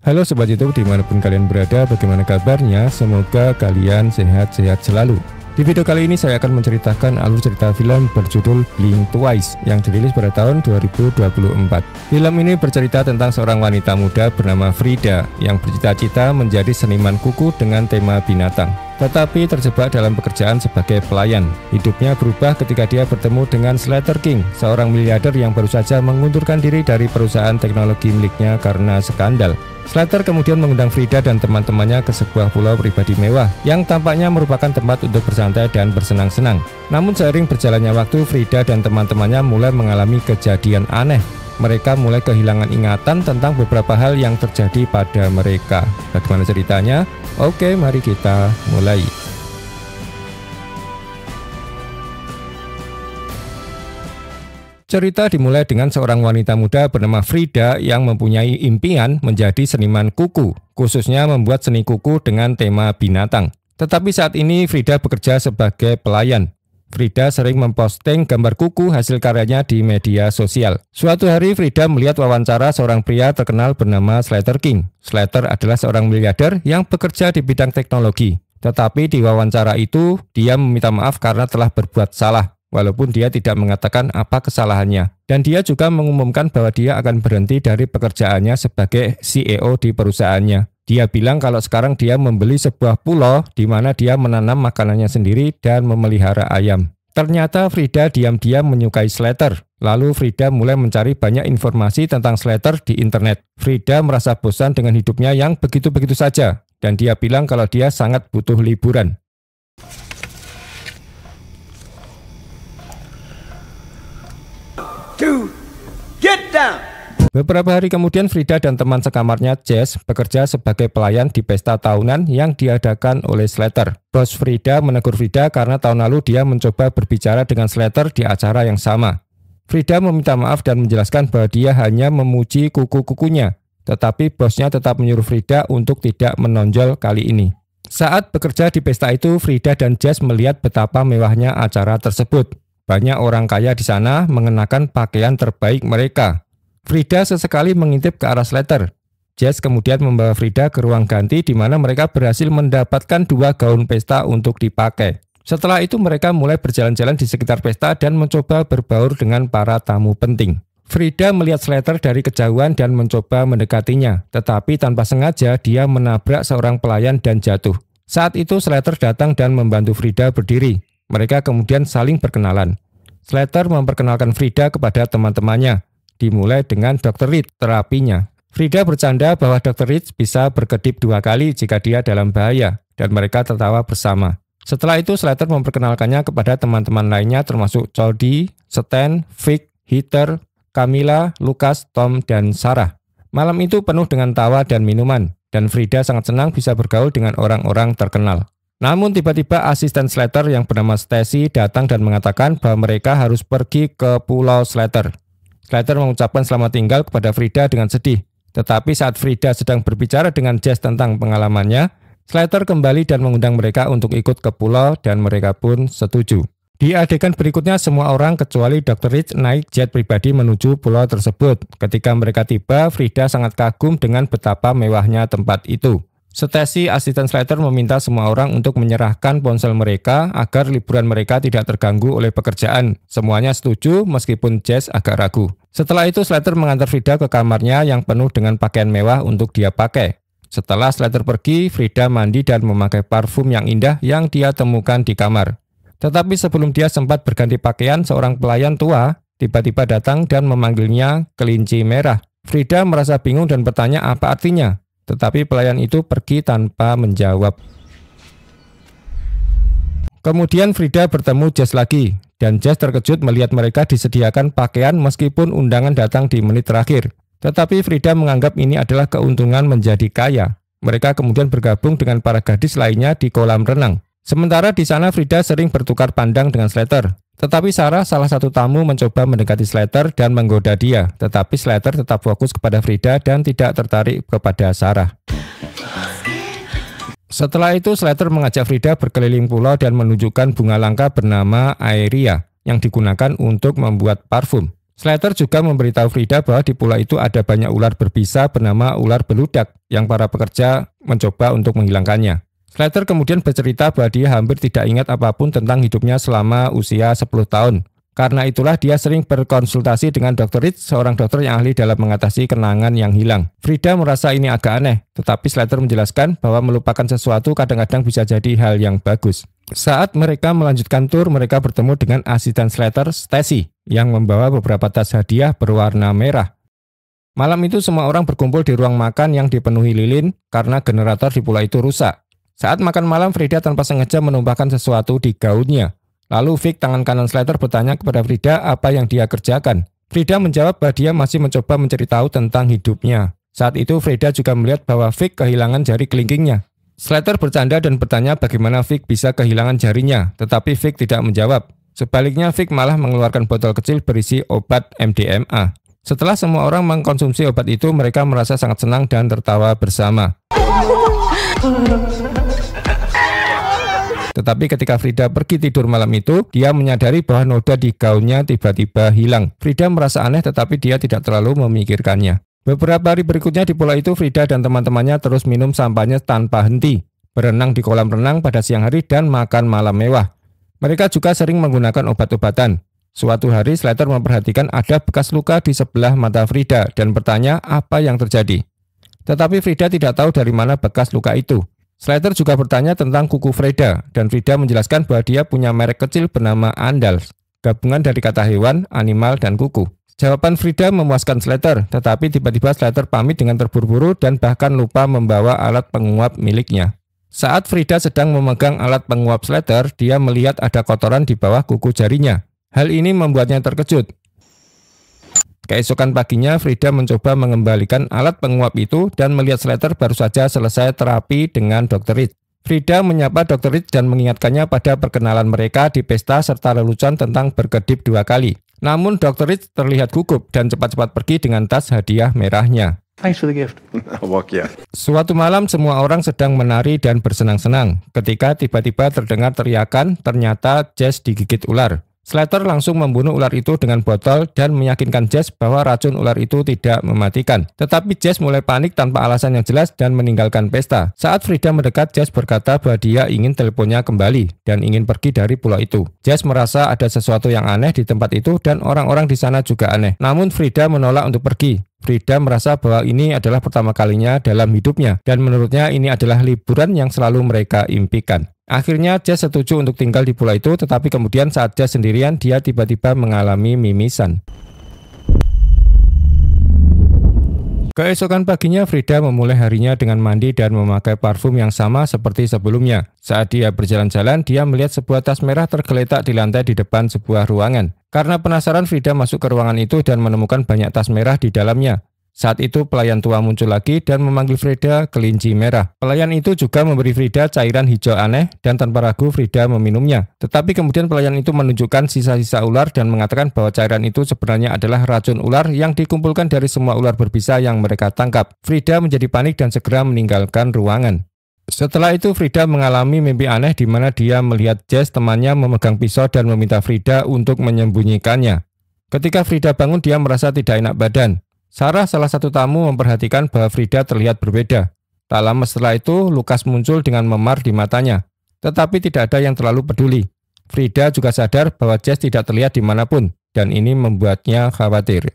Halo Sobat YouTube dimanapun kalian berada, bagaimana kabarnya? Semoga kalian sehat-sehat selalu. Di video kali ini saya akan menceritakan alur cerita film berjudul Blink Twice yang dirilis pada tahun 2024. Film ini bercerita tentang seorang wanita muda bernama Frida yang bercita-cita menjadi seniman kuku dengan tema binatang. Tetapi terjebak dalam pekerjaan sebagai pelayan. Hidupnya berubah ketika dia bertemu dengan Slater King, seorang miliarder yang baru saja mengundurkan diri dari perusahaan teknologi miliknya karena skandal. Slater kemudian mengundang Frida dan teman-temannya ke sebuah pulau pribadi mewah yang tampaknya merupakan tempat untuk bersantai dan bersenang-senang. Namun seiring berjalannya waktu, Frida dan teman-temannya mulai mengalami kejadian aneh. Mereka mulai kehilangan ingatan tentang beberapa hal yang terjadi pada mereka. Bagaimana ceritanya? Oke, mari kita mulai. Cerita dimulai dengan seorang wanita muda bernama Frida yang mempunyai impian menjadi seniman kuku, khususnya membuat seni kuku dengan tema binatang. Tetapi saat ini Frida bekerja sebagai pelayan. Frida sering memposting gambar kuku hasil karyanya di media sosial. Suatu hari Frida melihat wawancara seorang pria terkenal bernama Slater King. Slater adalah seorang miliarder yang bekerja di bidang teknologi. Tetapi di wawancara itu, dia meminta maaf karena telah berbuat salah, walaupun dia tidak mengatakan apa kesalahannya. Dan dia juga mengumumkan bahwa dia akan berhenti dari pekerjaannya sebagai CEO di perusahaannya. Dia bilang kalau sekarang dia membeli sebuah pulau di mana dia menanam makanannya sendiri dan memelihara ayam. Ternyata Frida diam-diam menyukai Slater. Lalu Frida mulai mencari banyak informasi tentang Slater di internet. Frida merasa bosan dengan hidupnya yang begitu-begitu saja. Dan dia bilang kalau dia sangat butuh liburan. Get down! Beberapa hari kemudian Frida dan teman sekamarnya Jess bekerja sebagai pelayan di pesta tahunan yang diadakan oleh Slater. Bos Frida menegur Frida karena tahun lalu dia mencoba berbicara dengan Slater di acara yang sama. Frida meminta maaf dan menjelaskan bahwa dia hanya memuji kuku-kukunya, tetapi bosnya tetap menyuruh Frida untuk tidak menonjol kali ini. Saat bekerja di pesta itu, Frida dan Jess melihat betapa mewahnya acara tersebut. Banyak orang kaya di sana mengenakan pakaian terbaik mereka. Frida sesekali mengintip ke arah Slater. Jess kemudian membawa Frida ke ruang ganti di mana mereka berhasil mendapatkan 2 gaun pesta untuk dipakai. Setelah itu mereka mulai berjalan-jalan di sekitar pesta dan mencoba berbaur dengan para tamu penting. Frida melihat Slater dari kejauhan dan mencoba mendekatinya, tetapi tanpa sengaja dia menabrak seorang pelayan dan jatuh. Saat itu Slater datang dan membantu Frida berdiri. Mereka kemudian saling berkenalan. Slater memperkenalkan Frida kepada teman-temannya. Dimulai dengan Dr. Reed, terapinya. Frida bercanda bahwa Dr. Reed bisa berkedip 2 kali jika dia dalam bahaya, dan mereka tertawa bersama. Setelah itu Slater memperkenalkannya kepada teman-teman lainnya termasuk Cody, Stan, Vic, Heather, Camilla, Lucas, Tom, dan Sarah. Malam itu penuh dengan tawa dan minuman, dan Frida sangat senang bisa bergaul dengan orang-orang terkenal. Namun tiba-tiba asisten Slater yang bernama Stacy datang dan mengatakan bahwa mereka harus pergi ke Pulau Slater. Slater mengucapkan selamat tinggal kepada Frida dengan sedih. Tetapi saat Frida sedang berbicara dengan Jess tentang pengalamannya, Slater kembali dan mengundang mereka untuk ikut ke pulau dan mereka pun setuju. Di adegan berikutnya semua orang kecuali Dr. Reed naik jet pribadi menuju pulau tersebut. Ketika mereka tiba, Frida sangat kagum dengan betapa mewahnya tempat itu. Stacy, asisten Slater, meminta semua orang untuk menyerahkan ponsel mereka agar liburan mereka tidak terganggu oleh pekerjaan. Semuanya setuju meskipun Jess agak ragu. Setelah itu Slater mengantar Frida ke kamarnya yang penuh dengan pakaian mewah untuk dia pakai. Setelah Slater pergi, Frida mandi dan memakai parfum yang indah yang dia temukan di kamar. Tetapi sebelum dia sempat berganti pakaian, seorang pelayan tua tiba-tiba datang dan memanggilnya kelinci merah. Frida merasa bingung dan bertanya apa artinya. Tetapi pelayan itu pergi tanpa menjawab. Kemudian Frida bertemu Jess lagi, dan Jess terkejut melihat mereka disediakan pakaian meskipun undangan datang di menit terakhir. Tetapi Frida menganggap ini adalah keuntungan menjadi kaya. Mereka kemudian bergabung dengan para gadis lainnya di kolam renang. Sementara di sana Frida sering bertukar pandang dengan Slater. Tetapi Sarah, salah satu tamu, mencoba mendekati Slater dan menggoda dia. Tetapi Slater tetap fokus kepada Frida dan tidak tertarik kepada Sarah. Setelah itu Slater mengajak Frida berkeliling pulau dan menunjukkan bunga langka bernama Aeria yang digunakan untuk membuat parfum. Slater juga memberitahu Frida bahwa di pulau itu ada banyak ular berbisa bernama ular beludak yang para pekerja mencoba untuk menghilangkannya. Slater kemudian bercerita bahwa dia hampir tidak ingat apapun tentang hidupnya selama usia 10 tahun. Karena itulah dia sering berkonsultasi dengan Dr. Rich, seorang dokter yang ahli dalam mengatasi kenangan yang hilang. Frida merasa ini agak aneh, tetapi Slater menjelaskan bahwa melupakan sesuatu kadang-kadang bisa jadi hal yang bagus. Saat mereka melanjutkan tur, mereka bertemu dengan asisten Slater, Stacy, yang membawa beberapa tas hadiah berwarna merah. Malam itu semua orang berkumpul di ruang makan yang dipenuhi lilin karena generator di pulau itu rusak. Saat makan malam, Frida tanpa sengaja menumpahkan sesuatu di gaunnya. Lalu Vic, tangan kanan Slater, bertanya kepada Frida apa yang dia kerjakan. Frida menjawab bahwa dia masih mencoba mencari tahu tentang hidupnya. Saat itu Frida juga melihat bahwa Vic kehilangan jari kelingkingnya. Slater bercanda dan bertanya bagaimana Vic bisa kehilangan jarinya, tetapi Vic tidak menjawab. Sebaliknya Vic malah mengeluarkan botol kecil berisi obat MDMA. Setelah semua orang mengkonsumsi obat itu, mereka merasa sangat senang dan tertawa bersama. Tetapi ketika Frida pergi tidur malam itu, dia menyadari bahwa noda di gaunnya tiba-tiba hilang. Frida merasa aneh tetapi dia tidak terlalu memikirkannya. Beberapa hari berikutnya di pulau itu, Frida dan teman-temannya terus minum sampahnya tanpa henti, berenang di kolam renang pada siang hari dan makan malam mewah. Mereka juga sering menggunakan obat-obatan. Suatu hari Slater memperhatikan ada bekas luka di sebelah mata Frida dan bertanya apa yang terjadi. Tetapi Frida tidak tahu dari mana bekas luka itu. Slater juga bertanya tentang kuku Frida, dan Frida menjelaskan bahwa dia punya merek kecil bernama Andals, gabungan dari kata hewan, animal, dan kuku. Jawaban Frida memuaskan Slater, tetapi tiba-tiba Slater pamit dengan terburu-buru dan bahkan lupa membawa alat penguap miliknya. Saat Frida sedang memegang alat penguap Slater, dia melihat ada kotoran di bawah kuku jarinya. Hal ini membuatnya terkejut. Keesokan paginya, Frida mencoba mengembalikan alat penguap itu dan melihat Slater baru saja selesai terapi dengan Dr. Rich. Frida menyapa Dr. Rich dan mengingatkannya pada perkenalan mereka di pesta serta lelucon tentang berkedip 2 kali. Namun Dr. Rich terlihat gugup dan cepat-cepat pergi dengan tas hadiah merahnya. Thanks for the gift. Suatu malam semua orang sedang menari dan bersenang-senang. Ketika tiba-tiba terdengar teriakan, ternyata Jess digigit ular. Slater langsung membunuh ular itu dengan botol dan meyakinkan Jess bahwa racun ular itu tidak mematikan. Tetapi Jess mulai panik tanpa alasan yang jelas dan meninggalkan pesta. Saat Frida mendekat, Jess berkata bahwa dia ingin teleponnya kembali dan ingin pergi dari pulau itu. Jess merasa ada sesuatu yang aneh di tempat itu dan orang-orang di sana juga aneh. Namun Frida menolak untuk pergi. Frida merasa bahwa ini adalah pertama kalinya dalam hidupnya dan menurutnya ini adalah liburan yang selalu mereka impikan. Akhirnya Jess setuju untuk tinggal di pulau itu, tetapi kemudian saat Jess sendirian, dia tiba-tiba mengalami mimisan. Keesokan paginya, Frida memulai harinya dengan mandi dan memakai parfum yang sama seperti sebelumnya. Saat dia berjalan-jalan, dia melihat sebuah tas merah tergeletak di lantai di depan sebuah ruangan. Karena penasaran, Frida masuk ke ruangan itu dan menemukan banyak tas merah di dalamnya. Saat itu pelayan tua muncul lagi dan memanggil Frida kelinci merah. Pelayan itu juga memberi Frida cairan hijau aneh dan tanpa ragu Frida meminumnya. Tetapi kemudian pelayan itu menunjukkan sisa-sisa ular dan mengatakan bahwa cairan itu sebenarnya adalah racun ular yang dikumpulkan dari semua ular berbisa yang mereka tangkap. Frida menjadi panik dan segera meninggalkan ruangan. Setelah itu Frida mengalami mimpi aneh di mana dia melihat Jess temannya memegang pisau dan meminta Frida untuk menyembunyikannya. Ketika Frida bangun, dia merasa tidak enak badan. Sarah, salah satu tamu, memperhatikan bahwa Frida terlihat berbeda. Tak lama setelah itu, Lukas muncul dengan memar di matanya. Tetapi tidak ada yang terlalu peduli. Frida juga sadar bahwa Jess tidak terlihat dimanapun, dan ini membuatnya khawatir.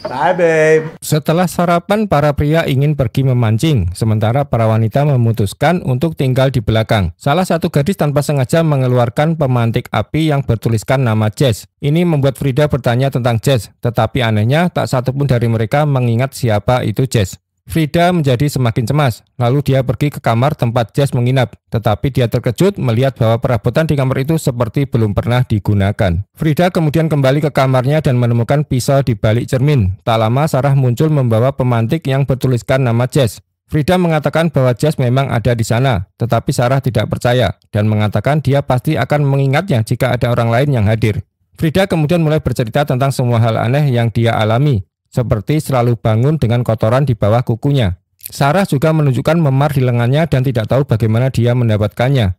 Bye, babe. Setelah sarapan, para pria ingin pergi memancing, sementara para wanita memutuskan untuk tinggal di belakang. Salah satu gadis tanpa sengaja mengeluarkan pemantik api yang bertuliskan nama Jess. Ini membuat Frida bertanya tentang Jess, tetapi anehnya tak satupun dari mereka mengingat siapa itu Jess. Frida menjadi semakin cemas, lalu dia pergi ke kamar tempat Jess menginap. Tetapi dia terkejut melihat bahwa perabotan di kamar itu seperti belum pernah digunakan. Frida kemudian kembali ke kamarnya dan menemukan pisau di balik cermin. Tak lama Sarah muncul membawa pemantik yang bertuliskan nama Jess. Frida mengatakan bahwa Jess memang ada di sana, tetapi Sarah tidak percaya dan mengatakan dia pasti akan mengingatnya jika ada orang lain yang hadir. Frida kemudian mulai bercerita tentang semua hal aneh yang dia alami, seperti selalu bangun dengan kotoran di bawah kukunya. Sarah juga menunjukkan memar di lengannya dan tidak tahu bagaimana dia mendapatkannya.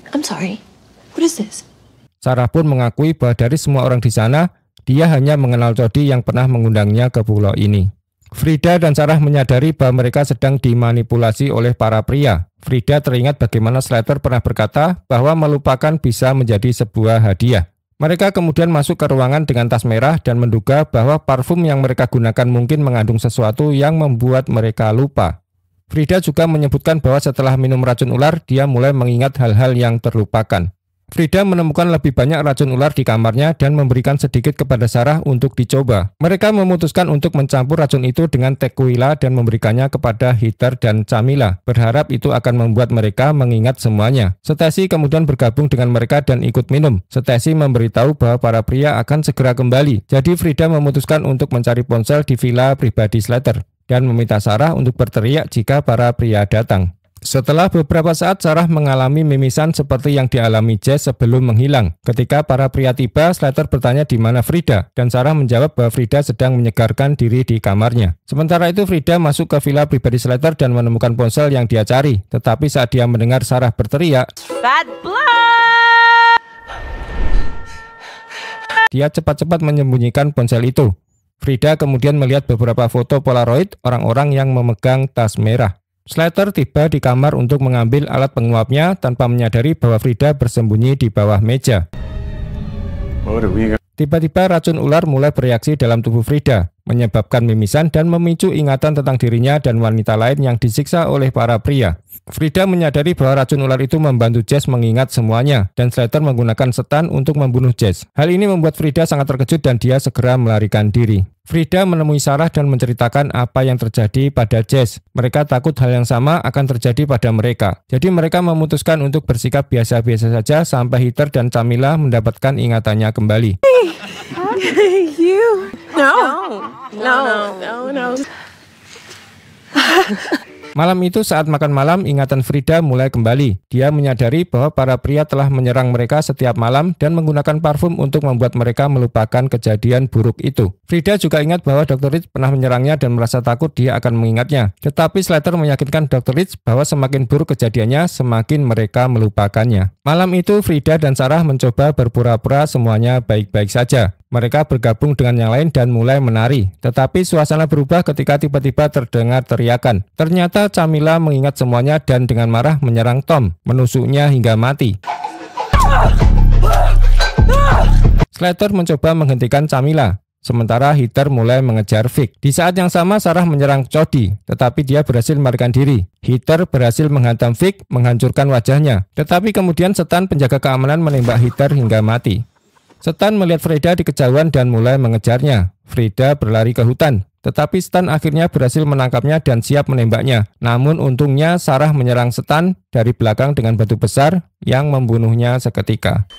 I'm sorry. What is this? Sarah pun mengakui bahwa dari semua orang di sana, dia hanya mengenal Cody yang pernah mengundangnya ke pulau ini. Frida dan Sarah menyadari bahwa mereka sedang dimanipulasi oleh para pria. Frida teringat bagaimana Slater pernah berkata bahwa melupakan bisa menjadi sebuah hadiah. Mereka kemudian masuk ke ruangan dengan tas merah dan menduga bahwa parfum yang mereka gunakan mungkin mengandung sesuatu yang membuat mereka lupa. Frida juga menyebutkan bahwa setelah minum racun ular, dia mulai mengingat hal-hal yang terlupakan. Frida menemukan lebih banyak racun ular di kamarnya dan memberikan sedikit kepada Sarah untuk dicoba. Mereka memutuskan untuk mencampur racun itu dengan tequila dan memberikannya kepada Heather dan Camilla, berharap itu akan membuat mereka mengingat semuanya. Stacy kemudian bergabung dengan mereka dan ikut minum. Stacy memberitahu bahwa para pria akan segera kembali, jadi Frida memutuskan untuk mencari ponsel di villa pribadi Slater dan meminta Sarah untuk berteriak jika para pria datang. Setelah beberapa saat, Sarah mengalami mimisan seperti yang dialami Jess sebelum menghilang. Ketika para pria tiba, Slater bertanya di mana Frida, dan Sarah menjawab bahwa Frida sedang menyegarkan diri di kamarnya. Sementara itu, Frida masuk ke villa pribadi Slater dan menemukan ponsel yang dia cari. Tetapi saat dia mendengar Sarah berteriak, "Bad blood!" dia cepat-cepat menyembunyikan ponsel itu. Frida kemudian melihat beberapa foto Polaroid orang-orang yang memegang tas merah. Slater tiba di kamar untuk mengambil alat penguapnya tanpa menyadari bahwa Frida bersembunyi di bawah meja. Tiba-tiba racun ular mulai bereaksi dalam tubuh Frida, menyebabkan mimisan dan memicu ingatan tentang dirinya dan wanita lain yang disiksa oleh para pria. Frida menyadari bahwa racun ular itu membantu Jess mengingat semuanya, dan Slater menggunakan setan untuk membunuh Jess. Hal ini membuat Frida sangat terkejut dan dia segera melarikan diri. Frida menemui Sarah dan menceritakan apa yang terjadi pada Jess. Mereka takut hal yang sama akan terjadi pada mereka. Jadi mereka memutuskan untuk bersikap biasa-biasa saja sampai Heather dan Camilla mendapatkan ingatannya kembali. No. Malam itu saat makan malam, ingatan Frida mulai kembali. Dia menyadari bahwa para pria telah menyerang mereka setiap malam dan menggunakan parfum untuk membuat mereka melupakan kejadian buruk itu. Frida juga ingat bahwa Dr. Rich pernah menyerangnya dan merasa takut dia akan mengingatnya. Tetapi Slater meyakinkan Dr. Rich bahwa semakin buruk kejadiannya, semakin mereka melupakannya. Malam itu, Frida dan Sarah mencoba berpura-pura semuanya baik-baik saja. Mereka bergabung dengan yang lain dan mulai menari. Tetapi suasana berubah ketika tiba-tiba terdengar teriakan. Ternyata Camilla mengingat semuanya dan dengan marah menyerang Tom, menusuknya hingga mati. Slater mencoba menghentikan Camilla, sementara Heather mulai mengejar Vic. Di saat yang sama, Sarah menyerang Cody, tetapi dia berhasil melarikan diri. Heather berhasil menghantam Vic, menghancurkan wajahnya. Tetapi kemudian setan penjaga keamanan menembak Heather hingga mati. Setan melihat Frida di kejauhan dan mulai mengejarnya. Frida berlari ke hutan, tetapi Stan akhirnya berhasil menangkapnya dan siap menembaknya. Namun untungnya Sarah menyerang Stan dari belakang dengan batu besar yang membunuhnya seketika.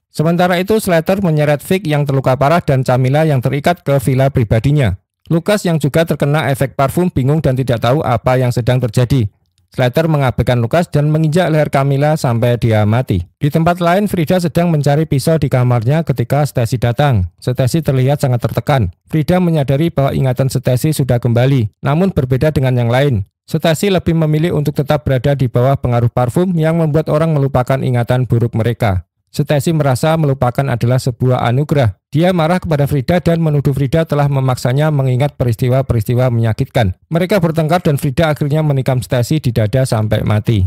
Sementara itu, Slater menyeret Vic yang terluka parah dan Camilla yang terikat ke villa pribadinya. Lucas yang juga terkena efek parfum bingung dan tidak tahu apa yang sedang terjadi. Slater mengabaikan Lucas dan menginjak leher Camilla sampai dia mati. Di tempat lain, Frida sedang mencari pisau di kamarnya ketika Stacy datang. Stacy terlihat sangat tertekan. Frida menyadari bahwa ingatan Stacy sudah kembali, namun berbeda dengan yang lain. Stacy lebih memilih untuk tetap berada di bawah pengaruh parfum yang membuat orang melupakan ingatan buruk mereka. Stacy merasa melupakan adalah sebuah anugerah. Dia marah kepada Frida dan menuduh Frida telah memaksanya mengingat peristiwa-peristiwa menyakitkan. Mereka bertengkar dan Frida akhirnya menikam Stacy di dada sampai mati.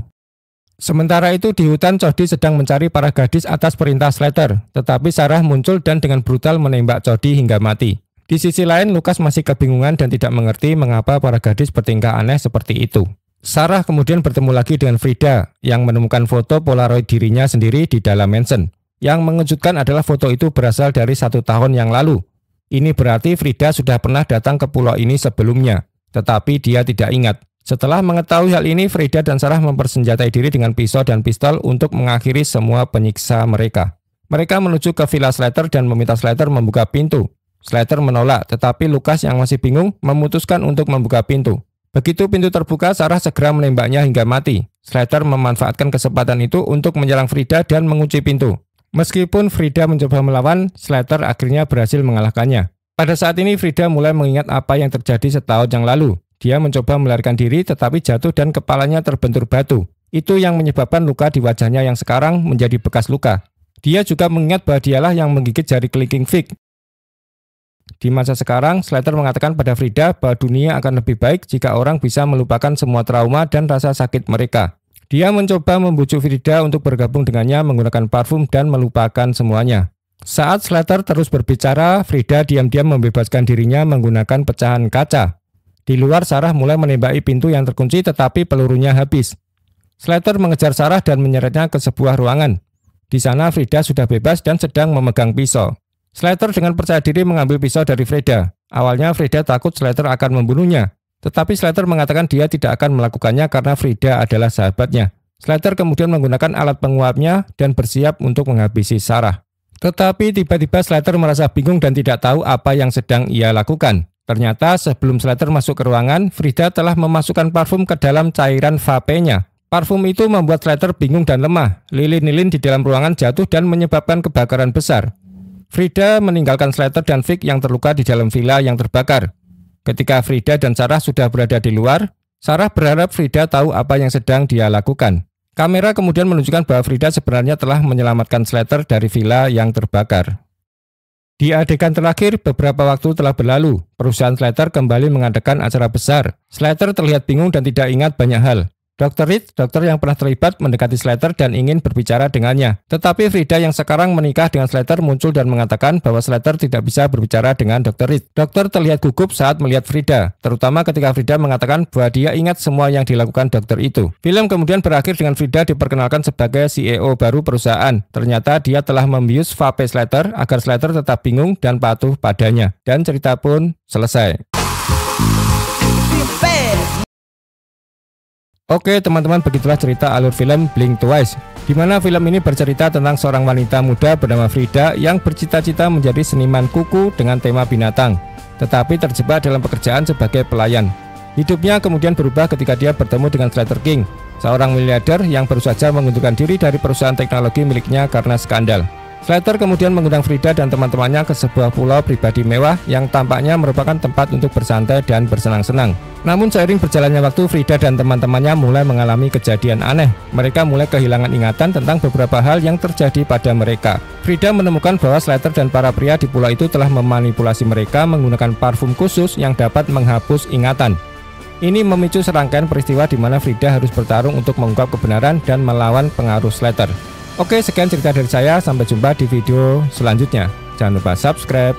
Sementara itu di hutan, Cody sedang mencari para gadis atas perintah Slater. Tetapi Sarah muncul dan dengan brutal menembak Cody hingga mati. Di sisi lain, Lucas masih kebingungan dan tidak mengerti mengapa para gadis bertingkah aneh seperti itu. Sarah kemudian bertemu lagi dengan Frida yang menemukan foto Polaroid dirinya sendiri di dalam mansion. Yang mengejutkan adalah foto itu berasal dari 1 tahun yang lalu. Ini berarti Frida sudah pernah datang ke pulau ini sebelumnya, tetapi dia tidak ingat. Setelah mengetahui hal ini, Frida dan Sarah mempersenjatai diri dengan pisau dan pistol untuk mengakhiri semua penyiksa mereka. Mereka menuju ke villa Slater dan meminta Slater membuka pintu. Slater menolak, tetapi Lucas yang masih bingung memutuskan untuk membuka pintu. Begitu pintu terbuka, Sarah segera menembaknya hingga mati. Slater memanfaatkan kesempatan itu untuk menyerang Frida dan mengunci pintu. Meskipun Frida mencoba melawan, Slater akhirnya berhasil mengalahkannya. Pada saat ini Frida mulai mengingat apa yang terjadi setahun yang lalu. Dia mencoba melarikan diri tetapi jatuh dan kepalanya terbentur batu. Itu yang menyebabkan luka di wajahnya yang sekarang menjadi bekas luka. Dia juga mengingat bahwa dialah yang menggigit jari kelingking Vic. Di masa sekarang, Slater mengatakan pada Frida bahwa dunia akan lebih baik jika orang bisa melupakan semua trauma dan rasa sakit mereka. Dia mencoba membujuk Frida untuk bergabung dengannya menggunakan parfum dan melupakan semuanya. Saat Slater terus berbicara, Frida diam-diam membebaskan dirinya menggunakan pecahan kaca. Di luar, Sarah mulai menembaki pintu yang terkunci tetapi pelurunya habis. Slater mengejar Sarah dan menyeretnya ke sebuah ruangan. Di sana Frida sudah bebas dan sedang memegang pisau. Slater dengan percaya diri mengambil pisau dari Frida. Awalnya Frida takut Slater akan membunuhnya. Tetapi Slater mengatakan dia tidak akan melakukannya karena Frida adalah sahabatnya. Slater kemudian menggunakan alat penguapnya dan bersiap untuk menghabisi Sarah. Tetapi tiba-tiba Slater merasa bingung dan tidak tahu apa yang sedang ia lakukan. Ternyata sebelum Slater masuk ke ruangan, Frida telah memasukkan parfum ke dalam cairan vape-nya. Parfum itu membuat Slater bingung dan lemah. Lilin-lilin di dalam ruangan jatuh dan menyebabkan kebakaran besar. Frida meninggalkan Slater dan Vic yang terluka di dalam villa yang terbakar. Ketika Frida dan Sarah sudah berada di luar, Sarah berharap Frida tahu apa yang sedang dia lakukan. Kamera kemudian menunjukkan bahwa Frida sebenarnya telah menyelamatkan Slater dari villa yang terbakar. Di adegan terakhir, beberapa waktu telah berlalu. Perusahaan Slater kembali mengadakan acara besar. Slater terlihat bingung dan tidak ingat banyak hal. Dr. Reed, dokter yang pernah terlibat, mendekati Slater dan ingin berbicara dengannya. Tetapi Frida yang sekarang menikah dengan Slater muncul dan mengatakan bahwa Slater tidak bisa berbicara dengan Dr. Reed. Dokter terlihat gugup saat melihat Frida, terutama ketika Frida mengatakan bahwa dia ingat semua yang dilakukan dokter itu. Film kemudian berakhir dengan Frida diperkenalkan sebagai CEO baru perusahaan. Ternyata dia telah membius vape Slater agar Slater tetap bingung dan patuh padanya. Dan cerita pun selesai. Oke teman-teman, begitulah cerita alur film Blink Twice, di mana film ini bercerita tentang seorang wanita muda bernama Frida yang bercita-cita menjadi seniman kuku dengan tema binatang, tetapi terjebak dalam pekerjaan sebagai pelayan. Hidupnya kemudian berubah ketika dia bertemu dengan Slater King, seorang miliarder yang baru saja mengundurkan diri dari perusahaan teknologi miliknya karena skandal. Slater kemudian mengundang Frida dan teman-temannya ke sebuah pulau pribadi mewah yang tampaknya merupakan tempat untuk bersantai dan bersenang-senang. Namun seiring berjalannya waktu, Frida dan teman-temannya mulai mengalami kejadian aneh. Mereka mulai kehilangan ingatan tentang beberapa hal yang terjadi pada mereka. Frida menemukan bahwa Slater dan para pria di pulau itu telah memanipulasi mereka menggunakan parfum khusus yang dapat menghapus ingatan. Ini memicu serangkaian peristiwa di mana Frida harus bertarung untuk mengungkap kebenaran dan melawan pengaruh Slater. Oke, sekian cerita dari saya. Sampai jumpa di video selanjutnya. Jangan lupa subscribe.